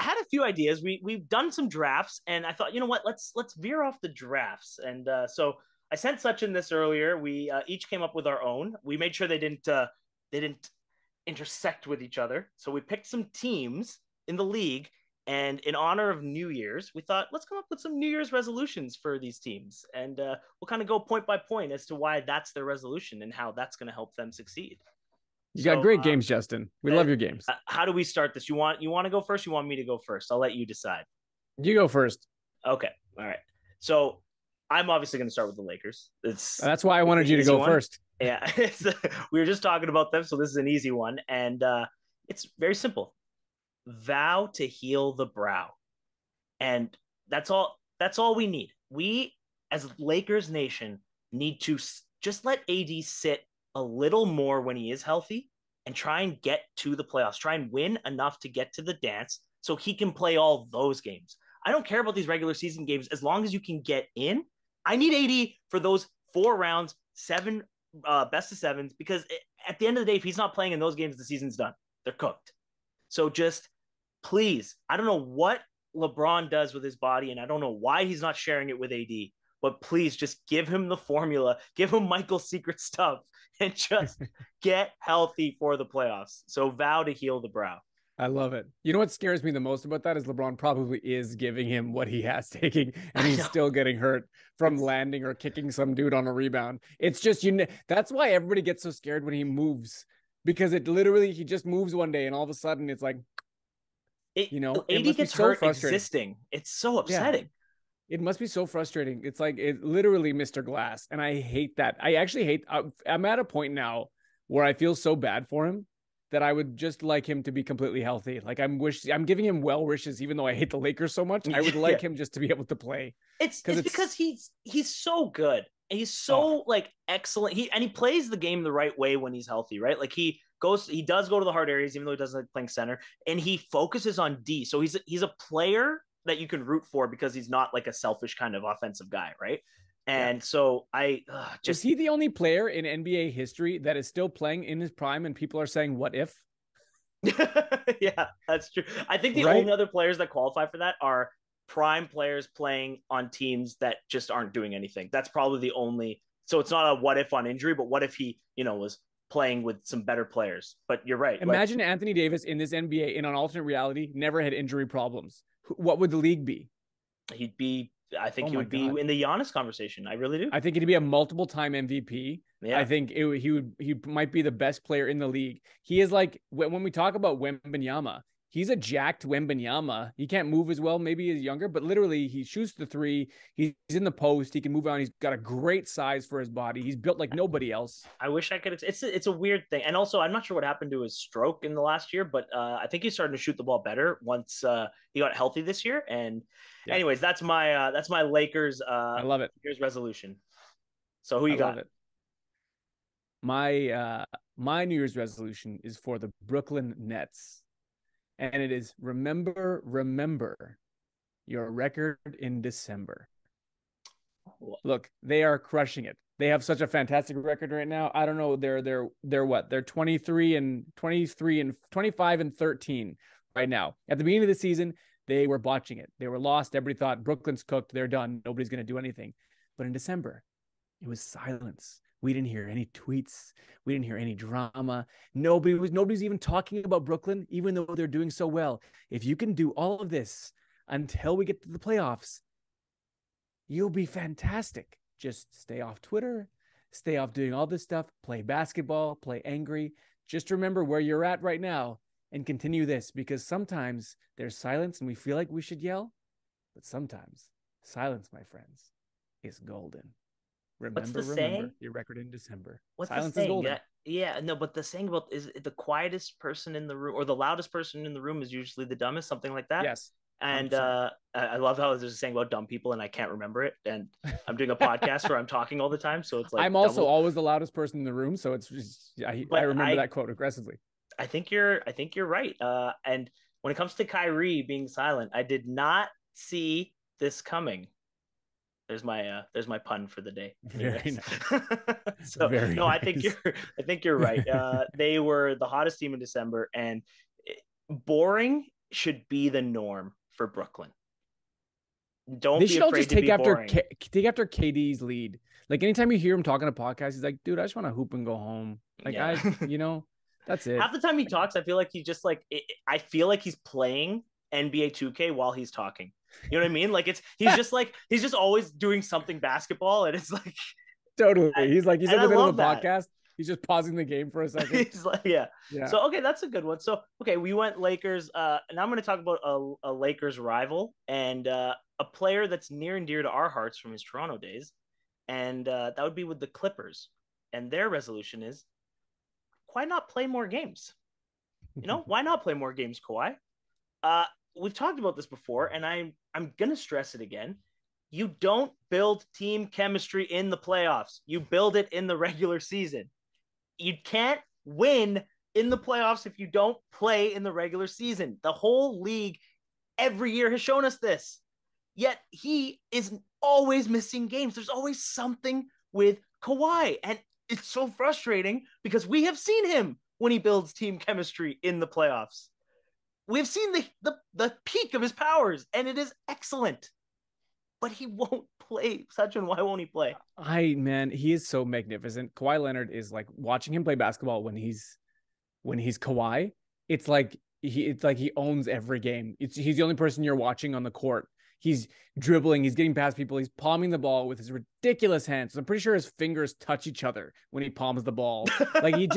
a few ideas. We've done some drafts, and I thought, you know what, let's veer off the drafts. And so I sent Sachin this earlier. We each came up with our own. We made sure they didn't intersect with each other. So we picked some teams in the league, and in honor of New Year's, we thought, let's come up with some New Year's resolutions for these teams. And we'll kind of go point by point as to why that's their resolution and how that's going to help them succeed. You got great games, Justin. We love your games. How do we start this? You want to go first? You want me to go first? I'll let you decide. You go first. Okay. All right. So I'm obviously going to start with the Lakers. That's why I wanted you to go first. Yeah. We were just talking about them, so this is an easy one. And it's very simple. Vow to heal the brow. And that's all we need. We, as Lakers Nation, need to just let AD sit a little more when he is healthy and try and get to the playoffs. Try and win enough to get to the dance so he can play all those games. I don't care about these regular season games as long as you can get in. I need AD for those 4 rounds, 7 best of 7s, because at the end of the day, if he's not playing in those games, the season's done. They're cooked. So just please, I don't know what LeBron does with his body, and I don't know why he's not sharing it with AD, but please just give him the formula, give him Michael's secret stuff, and just get healthy for the playoffs. So vow to heal the brow. I love it. You know what scares me the most about that is LeBron probably is giving him what he has taking, and he's still getting hurt from landing or kicking some dude on a rebound. It's just, that's why everybody gets so scared when he moves, because it literally, he just moves one day and all of a sudden it's like, AD gets hurt existing. It's so upsetting. Yeah. It must be so frustrating. It's like, it literally Mr. Glass. And I hate that. I actually hate, I'm at a point now where I feel so bad for him that I would just like him to be completely healthy. Like I'm giving him well wishes, even though I hate the Lakers so much. I would like him just to be able to play. It's because he's so good. He's so like excellent. He plays the game the right way when he's healthy, right? Like he does go to the hard areas, even though he doesn't like playing center, and he focuses on D. So he's a player that you can root for because he's not like a selfish kind of offensive guy, right? And so is he the only player in NBA history that is still playing in his prime and people are saying, what if? Yeah, that's true. I think the only other players that qualify for that are prime players playing on teams that just aren't doing anything. That's probably the only. So it's not a what if on injury, but what if he, was playing with some better players. But you're right. Imagine Anthony Davis in this NBA in an alternate reality, never had injury problems. What would the league be? I think he would be in the Giannis conversation. I really do. I think he'd be a multiple-time MVP. Yeah. I think he might be the best player in the league. He is like, when we talk about Wembanyama, he's a jacked Wembanyama. He can't move as well. Maybe he's younger, but literally he shoots the three. He's in the post. He can move around. He's got a great size for his body. He's built like nobody else. I wish I could. It's a weird thing. And also, I'm not sure what happened to his stroke in the last year, but I think he's starting to shoot the ball better once he got healthy this year. And anyways, that's my Lakers. I love it. Here's resolution. So who you got? It. My New Year's resolution is for the Brooklyn Nets. And it is remember your record in December. Look, they are crushing it. They have such a fantastic record right now. I don't know. They're what? They're 23 and 25 and 13 right now. At the beginning of the season, they were botching it. They were lost. Everybody thought Brooklyn's cooked. They're done. Nobody's going to do anything. But in December, it was silence. We didn't hear any tweets. We didn't hear any drama. Nobody's even talking about Brooklyn, even though they're doing so well. If you can do all of this until we get to the playoffs, you'll be fantastic. Just stay off Twitter, stay off doing all this stuff, play basketball, play angry. Just remember where you're at right now and continue this, because sometimes there's silence and we feel like we should yell, but sometimes silence, my friends, is golden. Remember your record in December. What's silence the saying? Is golden. Yeah, no, but the saying about is the quietest person in the room or the loudest person in the room is usually the dumbest, something like that. Yes. And I love how there's a saying about dumb people and I can't remember it. And I'm doing a podcast where I'm talking all the time. So it's like, I'm also always the loudest person in the room. So it's just, I remember that quote aggressively. I think you're right. And when it comes to Kyrie being silent, I did not see this coming. There's my pun for the day. Very nice. So Very nice. I think you're right. They were the hottest team in December, and boring should be the norm for Brooklyn. They should all just take after KD's lead. Like anytime you hear him talking to podcasts, he's like, "Dude, I just want to hoop and go home." Like that's it. Half the time he talks, I feel like he's just like I feel like he's playing NBA 2K while he's talking. You know what I mean? Like he's just always doing something basketball, and it's like totally. He's in the middle of the podcast. He's just pausing the game for a second. He's like, yeah. So okay, that's a good one. So okay, we went Lakers. Now I'm going to talk about a Lakers rival and a player that's near and dear to our hearts from his Toronto days, and that would be with the Clippers. And their resolution is, why not play more games? Why not play more games, Kawhi? We've talked about this before, and I'm going to stress it again. You don't build team chemistry in the playoffs. You build it in the regular season. You can't win in the playoffs if you don't play in the regular season. The whole league every year has shown us this. Yet he is always missing games. There's always something with Kawhi, and it's so frustrating because we have seen him when he builds team chemistry in the playoffs. We've seen the peak of his powers, and it is excellent. but he won't play. Sachin, why won't he play? Man, he is so magnificent. Kawhi Leonard is like watching him play basketball when he's Kawhi. It's like he owns every game. He's the only person you're watching on the court. He's dribbling, he's getting past people, he's palming the ball with his ridiculous hands. I'm pretty sure his fingers touch each other when he palms the ball. Like he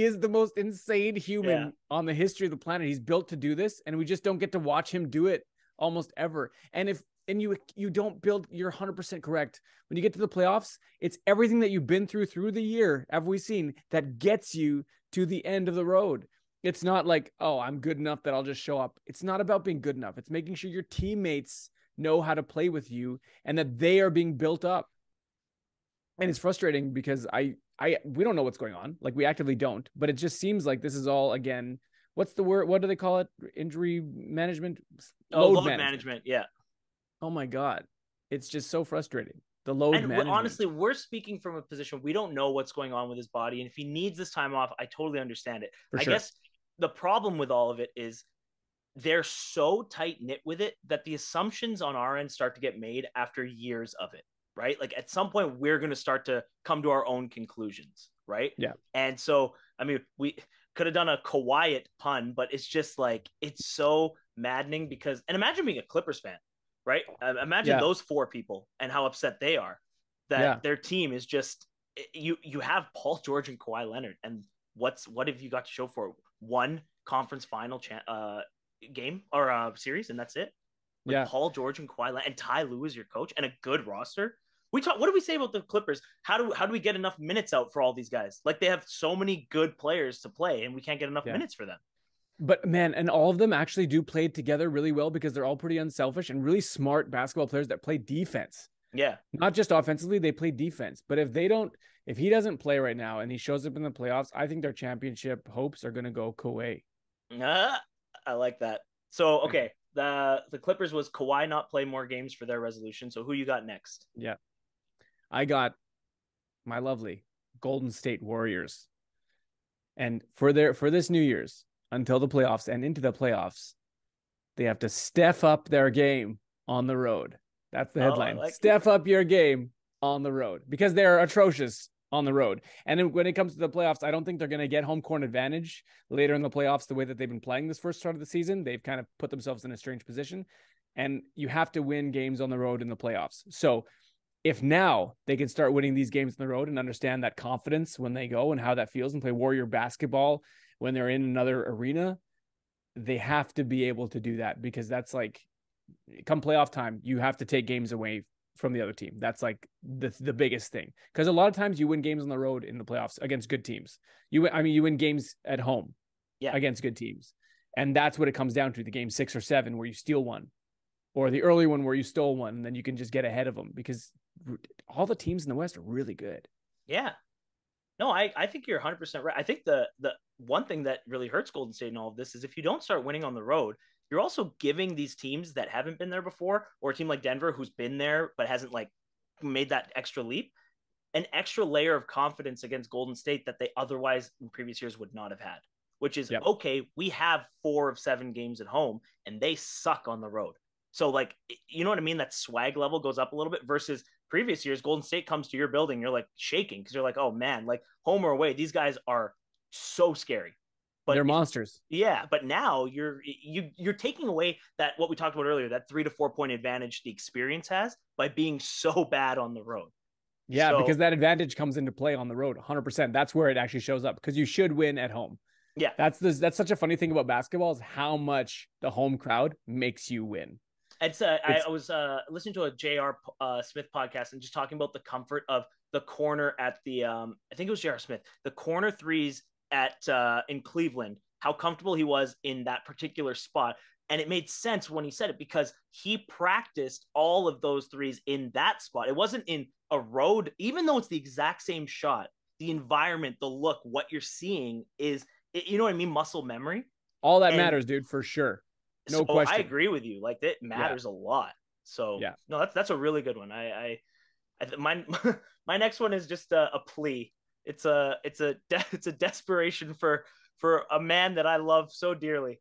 is the most insane human on the history of the planet. He's built to do this, and we just don't get to watch him do it almost ever. And you don't build, you're 100% correct. When you get to the playoffs, it's everything that you've been through the year, have we seen, that gets you to the end of the road. It's not like, oh, I'm good enough that I'll just show up. It's not about being good enough. It's making sure your teammates know how to play with you and that they are being built up. And it's frustrating because we don't know what's going on. Like, we actively don't, but it just seems like this is all, again, what's the word? What do they call it? Injury management? Load management. Yeah. Oh my God. It's just so frustrating. The load management. Honestly, we're speaking from a position, we don't know what's going on with his body. And if he needs this time off, I totally understand it. I guess the problem with all of it is they're so tight knit with it that the assumptions on our end start to get made after years of it, right? Like, at some point we're going to start to come to our own conclusions, right? Yeah. And so, I mean, we could have done a Kawhi pun, but it's just like, it's so maddening because, and imagine being a Clippers fan, right? Imagine those four people and how upset they are that their team is just, you have Paul George and Kawhi Leonard, and what have you got to show for it? One conference final game or series, and that's it. With Paul George and Kawhi Leonard and Ty Lue as your coach and a good roster. What do we say about the Clippers? How do we get enough minutes out for all these guys? Like, they have so many good players to play, and we can't get enough minutes for them. But man, and all of them actually do play together really well because they're all pretty unselfish and really smart basketball players that play defense. Yeah. Not just offensively, they play defense. But if he doesn't play right now and he shows up in the playoffs, I think their championship hopes are going to go Kawhi. I like that. So, okay. The Clippers was Kawhi not play more games for their resolution. So who you got next? Yeah. I got my lovely Golden State Warriors. And for this New Year's, until the playoffs and into the playoffs, they have to step up their game on the road. That's the headline. Step up your game on the road because they're atrocious on the road. And when it comes to the playoffs, I don't think they're going to get home court advantage later in the playoffs the way that they've been playing this first start of the season. They've kind of put themselves in a strange position, and you have to win games on the road in the playoffs. So if now they can start winning these games on the road and understand that confidence when they go and how that feels and play Warrior basketball when they're in another arena, they have to be able to do that, because that's like, come playoff time, you have to take games away from the other team. That's like the biggest thing. Because a lot of times you win games on the road in the playoffs against good teams. You win games at home against good teams. And that's what it comes down to, the game 6 or 7 where you steal one, or the early one where you stole one, and then you can just get ahead of them, because all the teams in the West are really good. Yeah. No, I think you're 100% right. I think the one thing that really hurts Golden State in all of this is if you don't start winning on the road, you're also giving these teams that haven't been there before, or a team like Denver who's been there but hasn't like made that extra leap, an extra layer of confidence against Golden State that they otherwise in previous years would not have had, which is, okay, we have 4 of 7 games at home and they suck on the road. So, like, you know what I mean? That swag level goes up a little bit versus previous years. Golden State comes to your building, you're like shaking because you're like, oh man, like home or away, these guys are so scary. But they're monsters. Yeah, but now you're taking away that, what we talked about earlier, that 3 to 4 point advantage the experience has by being so bad on the road. Yeah, because that advantage comes into play on the road 100%. That's where it actually shows up, because you should win at home. Yeah, that's such a funny thing about basketball, is how much the home crowd makes you win. I was listening to a J.R. Smith podcast and just talking about the comfort of the corner at the I think it was J.R. Smith, the corner threes at in Cleveland, how comfortable he was in that particular spot. And it made sense when he said it, because he practiced all of those threes in that spot. It wasn't in a road, even though it's the exact same shot. The environment, the look, what you're seeing is, you know what I mean? Muscle memory. All that matters, dude, for sure. No question. I agree with you. Like, that matters a lot. So no, that's a really good one. My next one is just a plea. It's a desperation for a man that I love so dearly,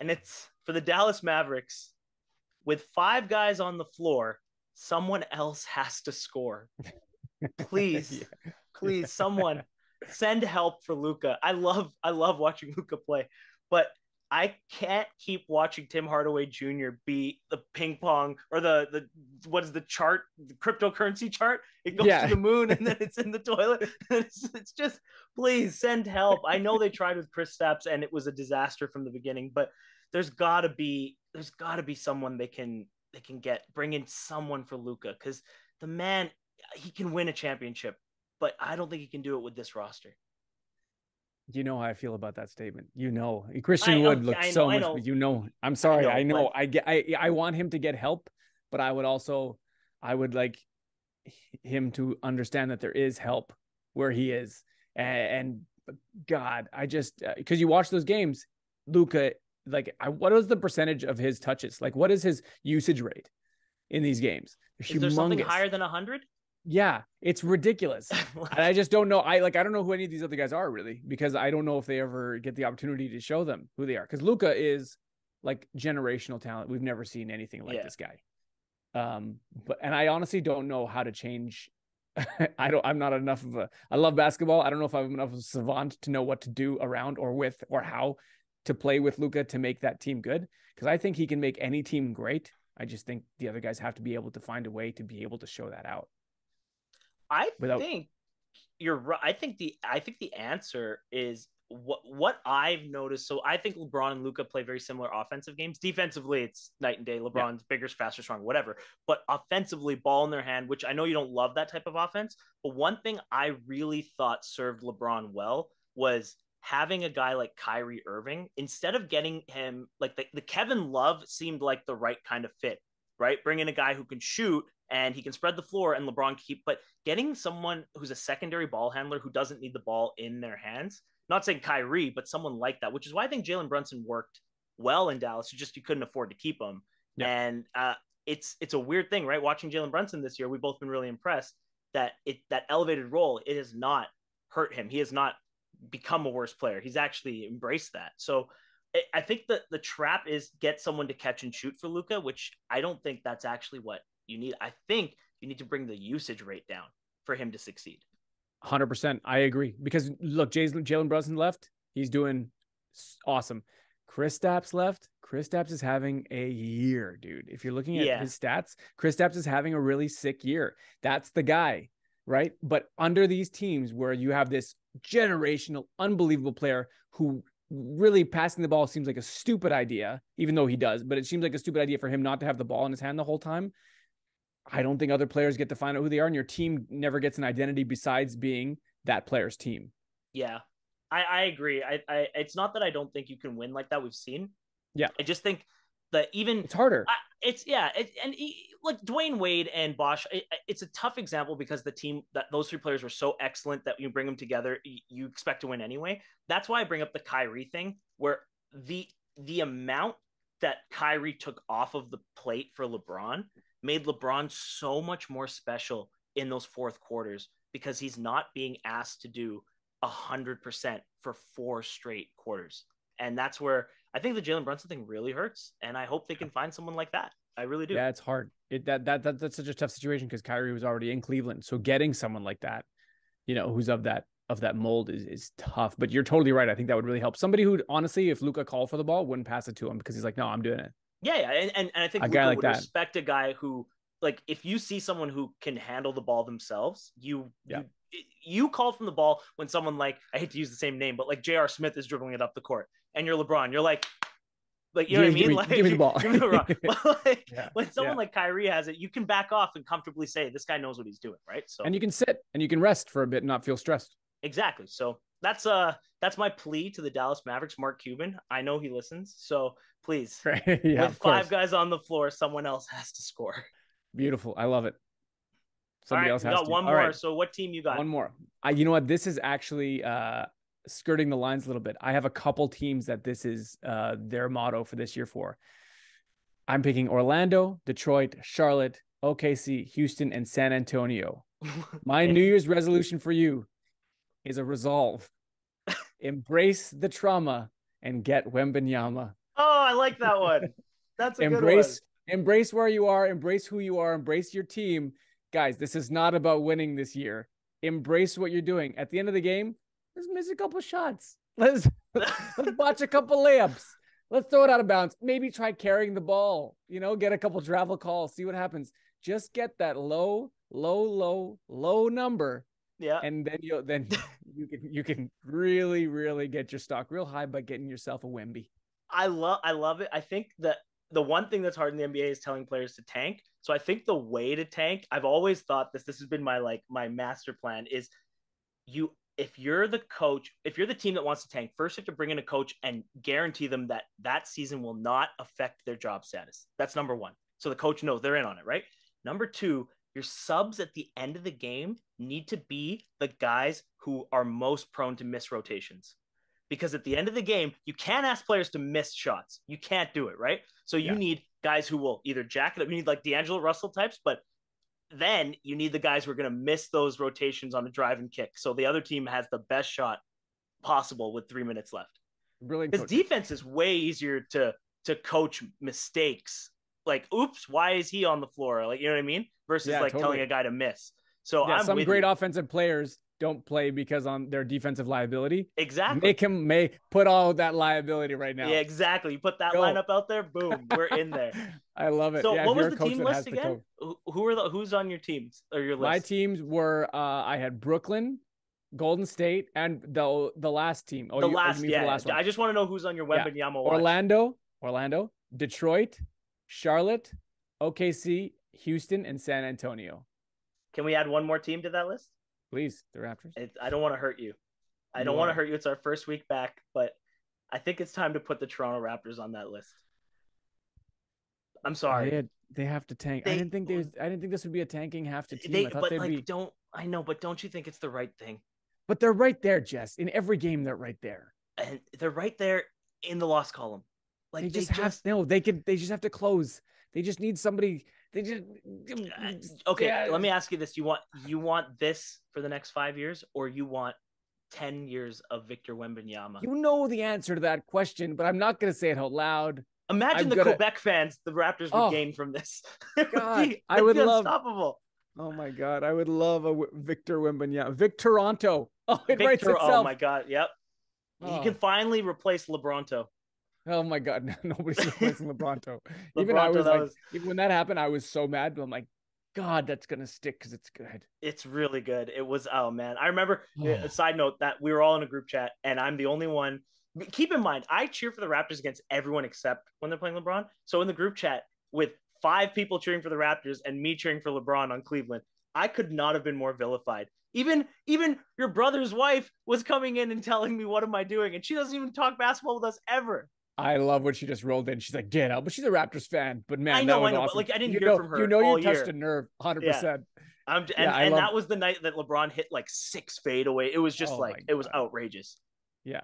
and it's for the Dallas Mavericks. with 5 guys on the floor, someone else has to score. Please, please, someone send help for Luka. I love watching Luka play, but I can't keep watching Tim Hardaway Jr. be the ping pong or the what is the chart, the cryptocurrency chart? It goes to the moon and then it's in the toilet. It's just, please send help. I know they tried with Kristaps and it was a disaster from the beginning, but there's gotta be someone they can bring in someone for Luka, because the man, he can win a championship, but I don't think he can do it with this roster. You know how I feel about that statement. Christian Wood looks so much, but I'm sorry. I want him to get help, but I would like him to understand that there is help where he is. And God, I just, because you watch those games, Luka, what was the percentage of his touches? Like, what is his usage rate in these games? Is there something higher than 100? Yeah, it's ridiculous. And I just don't know. I don't know who any of these other guys are really, because I don't know if they ever get the opportunity to show them who they are. Because Luka is like generational talent. We've never seen anything like this guy. And I honestly don't know how to change. I'm not enough of I love basketball. I don't know if I'm enough of a savant to know what to do around or with or how to play with Luka to make that team good. Because I think he can make any team great. I just think the other guys have to be able to find a way to be able to show that out. I think you're right. I think the answer is what I've noticed. So I think LeBron and Luka play very similar offensive games. Defensively, it's night and day. LeBron's bigger, faster, stronger, whatever. But offensively, ball in their hand, which I know you don't love that type of offense. But one thing I really thought served LeBron well was having a guy like Kyrie Irving. Instead of getting him like the Kevin Love seemed like the right kind of fit, right? Bring in a guy who can shoot and he can spread the floor and LeBron can but getting someone who's a secondary ball handler who doesn't need the ball in their hands, not saying Kyrie, but someone like that, which is why I think Jalen Brunson worked well in Dallas. You couldn't afford to keep him. Yeah. And it's a weird thing, right? Watching Jalen Brunson this year, we've both been really impressed that that elevated role, it has not hurt him. He has not become a worse player. He's actually embraced that. So I think that the trap is get someone to catch and shoot for Luka, which I don't think that's actually what you need. I think you need to bring the usage rate down for him to succeed. 100%. I agree. Because look, Jalen Brunson left. He's doing awesome. Kristaps left. Kristaps is having a year, dude. If you're looking at his stats, Kristaps is having a really sick year. That's the guy, right? But under these teams where you have this generational, unbelievable player who really passing the ball seems like a stupid idea, even though he does, but it seems like a stupid idea for him not to have the ball in his hand the whole time. I don't think other players get to find out who they are, and your team never gets an identity besides being that player's team. Yeah, I agree. I it's not that I don't think you can win like that. We've seen. Yeah, I just think that it's harder. Like Dwayne Wade and Bosh, it's a tough example because those 3 players were so excellent that you bring them together, you expect to win anyway. That's why I bring up the Kyrie thing, where the amount that Kyrie took off of the plate for LeBron made LeBron so much more special in those fourth quarters because he's not being asked to do 100% for 4 straight quarters. And that's where I think the Jalen Brunson thing really hurts. And I hope they can find someone like that. I really do. Yeah, it's hard. That's such a tough situation because Kyrie was already in Cleveland. So getting someone like that, who's of that mold is tough. But you're totally right. I think that would really help. Somebody who honestly, if Luka called for the ball, wouldn't pass it to him because he's like, no, I'm doing it. Yeah. And I think Luka would respect a guy who, like, if you see someone who can handle the ball themselves, you call from the ball when someone like, I hate to use the same name, but like J.R. Smith is dribbling it up the court and you're LeBron, you're like, you know what I mean? Give me the ball. Give me the ball. When someone like Kyrie has it, you can back off and comfortably say, this guy knows what he's doing, right? So, and you can sit and you can rest for a bit and not feel stressed. Exactly. So that's my plea to the Dallas Mavericks, Mark Cuban. I know he listens. So please, with 5 guys on the floor, someone else has to score. Beautiful. I love it. Somebody else has to. One more. Right. So what team you got? One more. You know what? This is actually skirting the lines a little bit. I have a couple teams that this is their motto for this year for. I'm picking Orlando, Detroit, Charlotte, OKC, Houston, and San Antonio. My New Year's resolution for you is a resolve. Embrace the trauma and get Wembanyama. Oh, I like that one. That's a good one. Embrace where you are. Embrace who you are. Embrace your team. Guys, this is not about winning this year. Embrace what you're doing. At the end of the game, let's miss a couple shots. Let's botch a couple layups. Let's throw it out of bounds. Maybe try carrying the ball. Get a couple travel calls. See what happens. Just get that low number. Yeah. And then you can really, really get your stock real high by getting yourself a Wemby. I love it. I think that the one thing that's hard in the NBA is telling players to tank. So I think the way to tank, I've always thought this has been my master plan is if you're the coach, if you're the team that wants to tank, first you have to bring in a coach and guarantee them that season will not affect their job status. That's number one. So the coach knows they're in on it, right? Number two, your subs at the end of the game need to be the guys who are most prone to miss rotations. Because at the end of the game, you can't ask players to miss shots. You can't do it, right? So you need guys who will either jack it up. You need like D'Angelo Russell types, but then you need the guys who are going to miss those rotations on a drive and kick. So the other team has the best shot possible with 3 minutes left. Brilliant. Because defense is way easier to coach mistakes. Like, oops, why is he on the floor? Like, you know what I mean? Versus totally. Telling a guy to miss. So some great offensive players don't play because on their defensive liability. Exactly. May put all that liability right now. Yeah, exactly. You put that lineup out there, boom, we're in there. I love it. So what was the team list again? Who's on your teams or your list? My teams were I had Brooklyn, Golden State, and the last team. The last one. I just want to know who's on your Wembanyama watch. Orlando, Detroit, Charlotte, OKC, Houston, and San Antonio. Can we add one more team to that list? Please, the Raptors. I don't want to hurt you. I don't want to hurt you. It's our first week back, but I think it's time to put the Toronto Raptors on that list. I'm sorry. They have to tank. I didn't think this would be a tanking half to team. But don't you think it's the right thing? But they're right there, Jess. In every game, they're right there. And they're right there in the loss column. Like they just have to close. They just need somebody. Let me ask you this: you want this for the next 5 years, or you want 10 years of Victor Wembanyama? You know the answer to that question, but I'm not going to say it out loud. Imagine Quebec fans the Raptors would gain from this. God, I would love unstoppable. Oh my God, I would love a Victor Wembanyama. Victoronto. Oh, it writes itself. Oh my God, yep. He can finally replace LeBronto. Oh my God, nobody's replacing LeBronto. Even when that happened, I was so mad. But I'm like, God, that's gonna stick because it's good. It's really good. It was. Oh man, I remember. A side note that we were all in a group chat, and I'm the only one. Keep in mind, I cheer for the Raptors against everyone except when they're playing LeBron. So in the group chat with 5 people cheering for the Raptors and me cheering for LeBron on Cleveland, I could not have been more vilified. Even your brother's wife was coming in and telling me, what am I doing? And she doesn't even talk basketball with us ever. I love what she just rolled in. She's like, get out. But she's a Raptors fan. But man, I know. Awesome. But like, I didn't hear from her. You touched a nerve 100%. And that was the night that LeBron hit like 6 fadeaway. It was just it was outrageous. Yeah.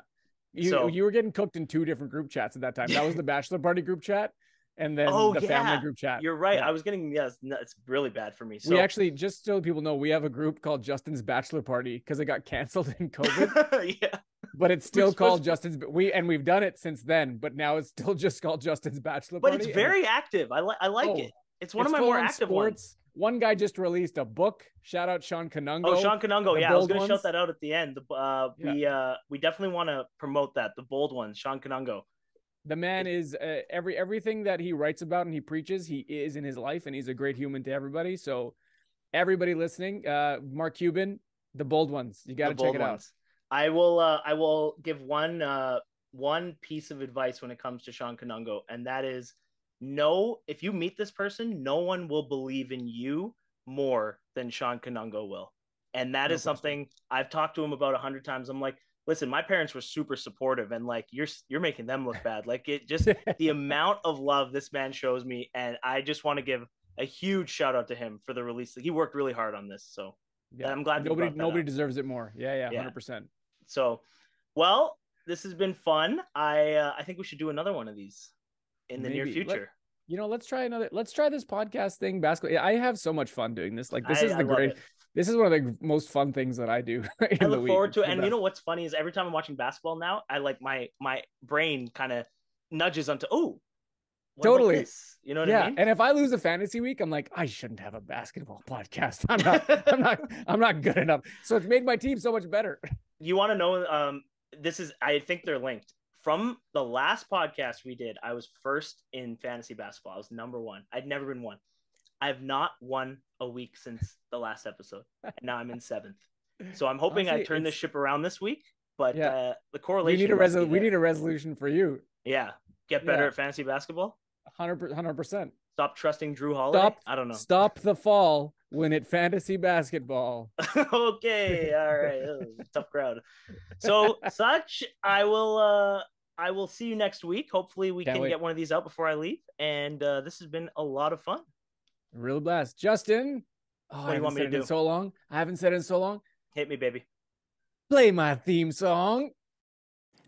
You were getting cooked in 2 different group chats at that time. That was the bachelor party group chat. And then the family group chat. You're right. Yeah. I was getting, it's really bad for me. So we actually, just so people know, we have a group called Justin's Bachelor Party because it got canceled in COVID. Yeah. But it's still called Justin's. We've done it since then, but now it's still just called Justin's Bachelor Party. But it's very active. I like it. It's one of my more active ones. One guy just released a book. Shout out Sean Kanungo. Oh, Sean Kanungo. Yeah, I was going to shout that out at the end. We definitely want to promote that. The bold ones, Sean Kanungo. The man is everything that he writes about and he preaches, he is in his life, and he's a great human to everybody. So everybody listening, Mark Cuban, the bold ones, you got to check it out. I will give one piece of advice when it comes to Sean Kanungo, and that is if you meet this person, no one will believe in you more than Sean Kanungo will. And that is something I've talked to him about 100 times. I'm like, listen, my parents were super supportive, and like you're making them look bad. Like it just the amount of love this man shows me, and I just want to give a huge shout out to him for the release. He worked really hard on this, so I'm glad nobody deserves it more. Yeah, 100%. So, well, this has been fun. I think we should do another one of these in the near future. Let's try this podcast thing. Basketball. I have so much fun doing this. Like this is one of the most fun things that I do. I look forward to it. And you know what's funny is every time I'm watching basketball now, I like my brain kind of nudges onto, Totally. About this? You know what I mean? And if I lose a fantasy week, I'm like, I shouldn't have a basketball podcast. I'm not good enough. So it's made my team so much better. You want to know? I think they're linked. From the last podcast we did, I was first in fantasy basketball. I was number 1. I'd never been 1. I have not won a week since the last episode, and now I'm in 7th. So I'm hoping I turn this ship around this week. But the correlation. We need a resolution for you. Yeah, get better at fantasy basketball. 100%. Stop trusting Drew Holiday. I don't know. Stop the fall when it fantasy basketball. Okay, all right. Tough crowd. So, Sach, I will see you next week. Hopefully, we can get one of these out before I leave. And this has been a lot of fun. Really blast, Justin. What do you want me to do? I haven't said it in so long. Hit me, baby. Play my theme song.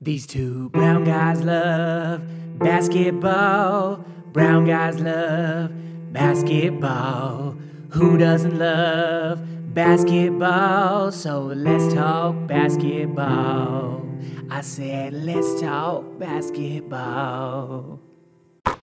These two brown guys love basketball. Brown guys love basketball. Who doesn't love basketball? So let's talk basketball. I said, let's talk basketball.